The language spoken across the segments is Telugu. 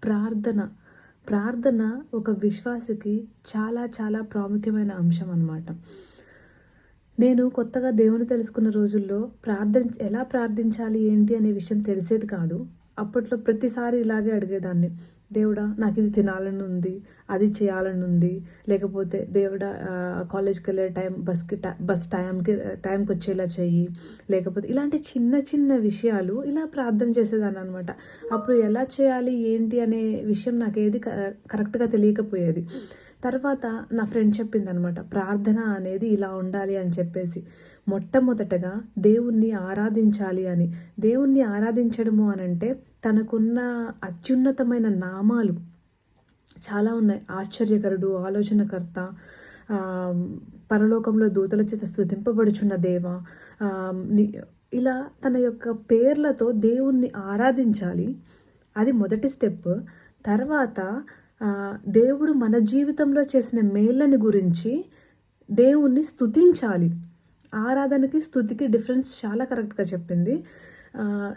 ప్రార్థన. ప్రార్థన ఒక విశ్వాసికి చాలా చాలా ప్రాముఖ్యమైన అంశం అన్నమాట. నేను కొత్తగా దేవుని తెలుసుకున్న రోజుల్లో ఎలా ప్రార్థించాలి ఏంటి అనే విషయం తెలిసేది కాదు. అప్పట్లో ప్రతిసారి ఇలాగే అడిగేదాన్ని. దేవుడా నాకిది తినాలని ఉంది, అది చేయాలని ఉంది, లేకపోతే దేవుడా కాలేజ్‌కి వెళ్ళే బస్ టైంకి వచ్చేలా చెయ్యి, లేకపోతే ఇలాంటి చిన్న చిన్న విషయాలు ఇలా ప్రార్థన చేసేదాన్ననమాట. అప్పుడు ఎలా చేయాలి ఏంటి అనే విషయం నాకేది కరెక్ట్‌గా తెలియకపోయేది. తర్వాత నా ఫ్రెండ్ చెప్పిందనమాట, ప్రార్థన అనేది ఇలా ఉండాలి అని చెప్పేసి. మొట్టమొదటగా దేవుణ్ణి ఆరాధించాలి అని. దేవుణ్ణి ఆరాధించడము అనంటే తనకున్న అత్యున్నతమైన నామాలు చాలా ఉన్నాయి. ఆశ్చర్యకరుడు, ఆలోచనకర్త, పరలోకంలో దూతల చేత స్తుతింపబడుచున్న దేవ, ఇలా తన యొక్క పేర్లతో దేవుణ్ణి ఆరాధించాలి. అది మొదటి స్టెప్. తర్వాత దేవుడు మన జీవితంలో చేసిన మేళ్ళని గురించి దేవుణ్ణి స్తుతించాలి. ఆరాధనకి స్తుతికి డిఫరెన్స్ చాలా కరెక్ట్గా చెప్పింది.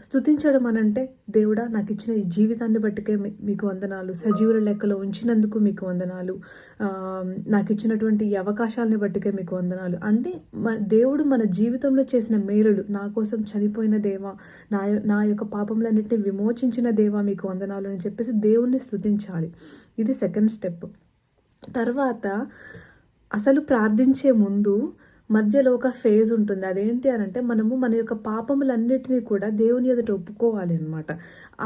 స్తుతించడం అనంటే, దేవుడా నాకు ఇచ్చిన ఈ జీవితాన్ని బట్టికే మీకు వందనాలు, సజీవుల లెక్కలో ఉంచినందుకు మీకు వందనాలు, నాకు ఇచ్చినటువంటి ఈ అవకాశాలని బట్టికే మీకు వందనాలు. అంటే దేవుడు మన జీవితంలో చేసిన మేలులు, నా కోసం చనిపోయిన దేవా, నా యొక్క పాపములన్నింటినీ విమోచించిన దేవా మీకు వందనాలు అని చెప్పేసి దేవుణ్ణి స్తుతించాలి. ఇది సెకండ్ స్టెప్. తర్వాత అసలు ప్రార్థించే ముందు మధ్యలో ఒక ఫేజ్ ఉంటుంది. అదేంటి అనంటే, మనము మన యొక్క పాపములన్నిటినీ కూడా దేవుని ఎదుట ఒప్పుకోవాలి అనమాట.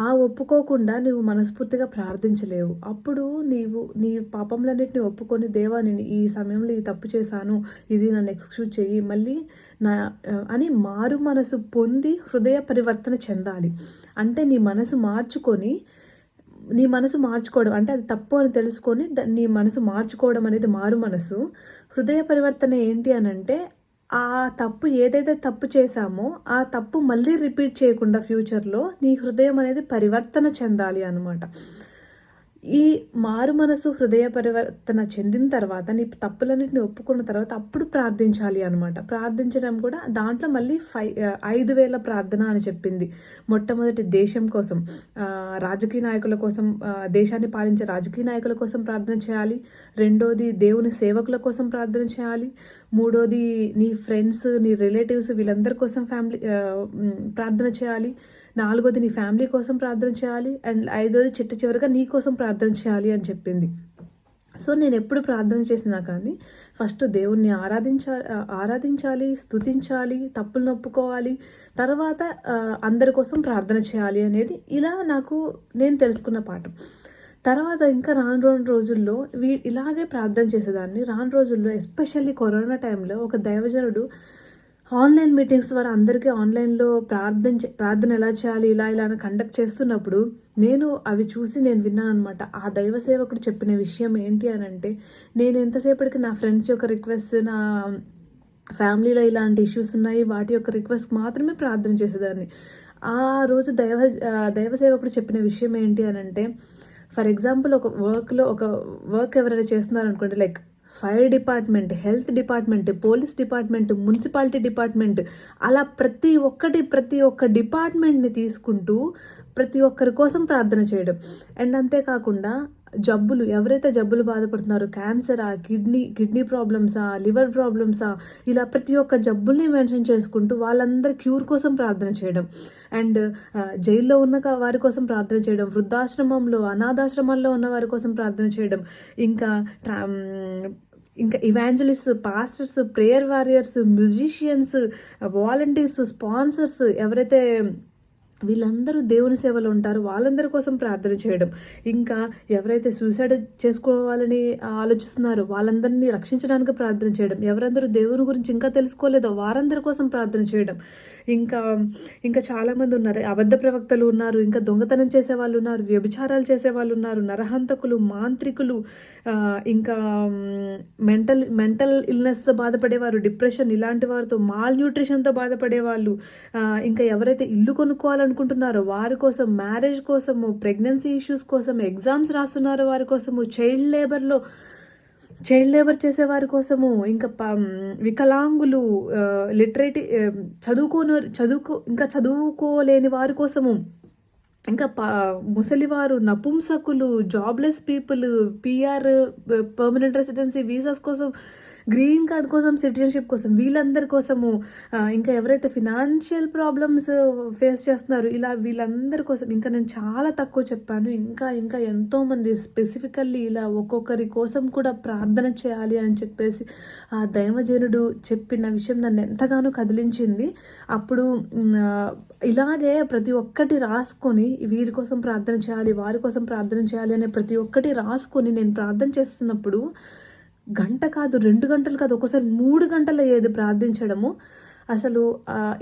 ఆ ఒప్పుకోకుండా నువ్వు మనస్ఫూర్తిగా ప్రార్థించలేవు. అప్పుడు నీ పాపములన్నిటిని ఒప్పుకొని, దేవా నేను ఈ సమయంలో ఈ తప్పు చేశాను, ఇది నన్ను ఎక్స్క్యూజ్ చెయ్యి, మళ్ళీ అని మారు మనసు పొంది హృదయ పరివర్తన చెందాలి. అంటే నీ మనసు మార్చుకోవడం అంటే అది తప్పు అని తెలుసుకొని నీ మనసు మార్చుకోవడం అనేది మారు మనసు. హృదయ పరివర్తన ఏంటి అనంటే, ఆ తప్పు ఏదైతే తప్పు చేశామో ఆ తప్పు మళ్ళీ రిపీట్ చేయకుండా ఫ్యూచర్లో నీ హృదయం అనేది పరివర్తన చెందాలి అన్నమాట. ఈ మారు మనసు హృదయ పరివర్తన చెందిన తర్వాత, నీ తప్పులన్నింటినీ ఒప్పుకున్న తర్వాత అప్పుడు ప్రార్థించాలి అనమాట. ప్రార్థించడం కూడా దాంట్లో మళ్ళీ 5,000 ప్రార్థన అని చెప్పింది. మొట్టమొదటి దేశం కోసం, రాజకీయ నాయకుల కోసం, దేశాన్ని పాలించే రాజకీయ నాయకుల కోసం ప్రార్థన చేయాలి. రెండోది దేవుని సేవకుల కోసం ప్రార్థన చేయాలి. మూడోది నీ ఫ్రెండ్స్, నీ రిలేటివ్స్ వీళ్ళందరి కోసం ప్రార్థన చేయాలి. నాలుగోది నీ ఫ్యామిలీ కోసం ప్రార్థన చేయాలి. అండ్ ఐదోది చివరిగా నీ కోసం ప్రార్థన చేయాలి అని చెప్పింది. సో నేను ఎప్పుడు ప్రార్థన చేసినా కానీ ఫస్ట్ దేవుణ్ణి ఆరాధించాలి, స్తుతించాలి, తప్పులను ఒప్పుకోవాలి, తర్వాత అందరి కోసం ప్రార్థన చేయాలి అనేది ఇలా నేను తెలుసుకున్న పాఠం. తర్వాత ఇంకా రాను రోజుల్లో ఇలాగే ప్రార్థన చేసేదాన్ని. రాను రోజుల్లో ఎస్పెషల్లీ కరోనా టైంలో ఒక దైవజనుడు ఆన్లైన్ మీటింగ్స్ ద్వారా అందరికీ ఆన్లైన్లో ప్రార్థన ఎలా చేయాలి ఇలా అని కండక్ట్ చేస్తున్నప్పుడు అవి చూసి నేను విన్నాను అనమాట. ఆ దైవ సేవకుడు చెప్పిన విషయం ఏంటి అని అంటే, నేను ఎంతసేపటికి నా ఫ్రెండ్స్ యొక్క రిక్వెస్ట్, నా ఫ్యామిలీలో ఇలాంటి ఇష్యూస్ ఉన్నాయి, వాటి యొక్క రిక్వెస్ట్ మాత్రమే ప్రార్థన చేసేదాన్ని. ఆ రోజు దైవ సేవకుడు చెప్పిన విషయం ఏంటి అని అంటే, ఫర్ ఎగ్జాంపుల్ ఒక వర్క్ ఎవరైనా చేస్తున్నారనుకోండి, like fire department, health department, police department, municipality department, అలా ప్రతి ఒక్క డిపార్ట్మెంట్ని తీసుకుంటూ ప్రతి ఒక్కరి కోసం ప్రార్థన చేయడం. అండ్ అంతేకాకుండా ఎవరైతే జబ్బులు బాధపడుతున్నారో, క్యాన్సరా, కిడ్నీ ప్రాబ్లమ్సా, లివర్ ప్రాబ్లమ్సా, ఇలా ప్రతి ఒక్క జబ్బుల్ని మెన్షన్ చేసుకుంటూ వాళ్ళందరి క్యూర్ కోసం ప్రార్థన చేయడం. అండ్ జైల్లో ఉన్న వారి కోసం ప్రార్థన చేయడం, వృద్ధాశ్రమంలో, అనాథాశ్రమాల్లో ఉన్న వారి కోసం ప్రార్థన చేయడం, ఇంకా evangelist, pastors, prayer warriors, musicians, volunteers, sponsors ఎవరైతే వీళ్ళందరూ దేవుని సేవలో ఉంటారు వాళ్ళందరి కోసం ప్రార్థన చేయడం. ఇంకా ఎవరైతే సూసైడ్ చేసుకోవాలని ఆలోచిస్తున్నారో వాళ్ళందరినీ రక్షించడానికి ప్రార్థన చేయడం. ఎవరందరూ దేవుని గురించి ఇంకా తెలుసుకోలేదో వారందరి కోసం ప్రార్థన చేయడం. ఇంకా చాలామంది ఉన్నారు, అబద్ధ ప్రవక్తలు ఉన్నారు, ఇంకా దొంగతనం చేసేవాళ్ళు ఉన్నారు, వ్యభిచారాలు చేసేవాళ్ళు ఉన్నారు, నరహంతకులు, మాంత్రికులు, ఇంకా మెంటల్ ఇల్నెస్తో బాధపడేవారు, డిప్రెషన్ ఇలాంటి వారితో, మాల్ న్యూట్రిషన్తో బాధపడేవాళ్ళు, ఇంకా ఎవరైతే ఇల్లు కొనుక్కోవాలనుకుంటున్నారో వారి కోసం, మ్యారేజ్ కోసము, ప్రెగ్నెన్సీ ఇష్యూస్ కోసం, ఎగ్జామ్స్ రాస్తున్నారో వారి కోసము, చైల్డ్ లేబర్ చేసే వారి కోసము, ఇంకా వికలాంగులు, లిటరేటీ చదువుకోలేని వారి కోసము, ఇంకా ముసలివారు, నపుంసకులు, jobless people, PR, permanent residency visas కోసం, గ్రీన్ కార్డ్ కోసం, సిటిజన్‌షిప్ కోసం వీళ్ళందరి కోసము, ఇంకా ఎవరైతే ఫినాన్షియల్ ప్రాబ్లమ్స్ ఫేస్ చేస్తున్నారో ఇలా వీళ్ళందరి కోసం ఇంకా నేను చాలా తక్కువ చెప్పాను. ఇంకా ఎంతోమంది స్పెసిఫికల్లీ ఇలా ఒక్కొక్కరి కోసం కూడా ప్రార్థన చేయాలి అని చెప్పేసి ఆ దైవజనుడు చెప్పిన విషయం నన్ను ఎంతగానో కదిలించింది. అప్పుడు ఇలాగే ప్రతి ఒక్కటి రాసుకొని వీరి కోసం ప్రార్థన చేయాలి, వారి కోసం ప్రార్థన చేయాలి అనే ప్రతి ఒక్కటి రాసుకొని నేను ప్రార్థన చేస్తున్నప్పుడు గంట కాదు, 2 గంటలు కాదు, ఒక్కోసారి 3 గంటలు అయ్యేది ప్రార్థించడము. అసలు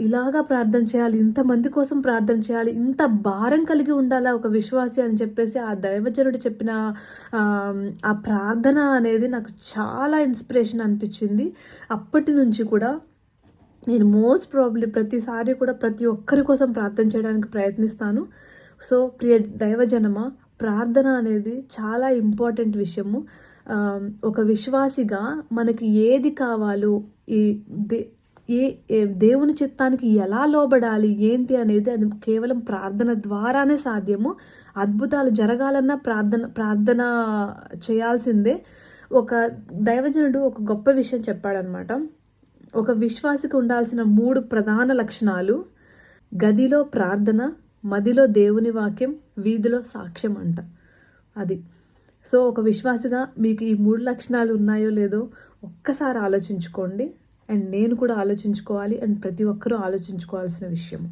ఇలాగా ప్రార్థన చేయాలి, ఇంతమంది కోసం ప్రార్థన చేయాలి, ఇంత భారం కలిగి ఉండాలా ఒక విశ్వాసి అని చెప్పేసి ఆ దైవజనుడు చెప్పిన ఆ ప్రార్థన అనేది నాకు చాలా ఇన్స్పిరేషన్ అనిపించింది. అప్పటి నుంచి కూడా నేను మోస్ట్ ప్రాబబ్లీ ప్రతిసారి కూడా ప్రతి ఒక్కరి కోసం ప్రార్థన చేయడానికి ప్రయత్నిస్తాను. సో ప్రియ దైవజనమా, ప్రార్థన అనేది చాలా ఇంపార్టెంట్ విషయము. ఒక విశ్వాసిగా మనకి ఏది కావాలో, ఈ దేవుని చిత్తానికి ఎలా లోబడాలి ఏంటి అనేది అది కేవలం ప్రార్థన ద్వారానే సాధ్యము. అద్భుతాలు జరగాలన్నా ప్రార్థన చేయాల్సిందే. ఒక దైవజనుడు ఒక గొప్ప విషయం చెప్పాడనమాట. ఒక విశ్వాసికి ఉండాల్సిన 3 ప్రధాన లక్షణాలు: గదిలో ప్రార్థన, మదిలో దేవుని వాక్యం, వీధిలో సాక్ష్యం అంట. అది. సో ఒక విశ్వాసిగా మీకు ఈ 3 లక్షణాలు ఉన్నాయో లేదో ఒక్కసారి ఆలోచించుకోండి. అండ్ నేను కూడా ఆలోచించుకోవాలి, అండ్ ప్రతి ఒక్కరూ ఆలోచించుకోవాల్సిన విషయం.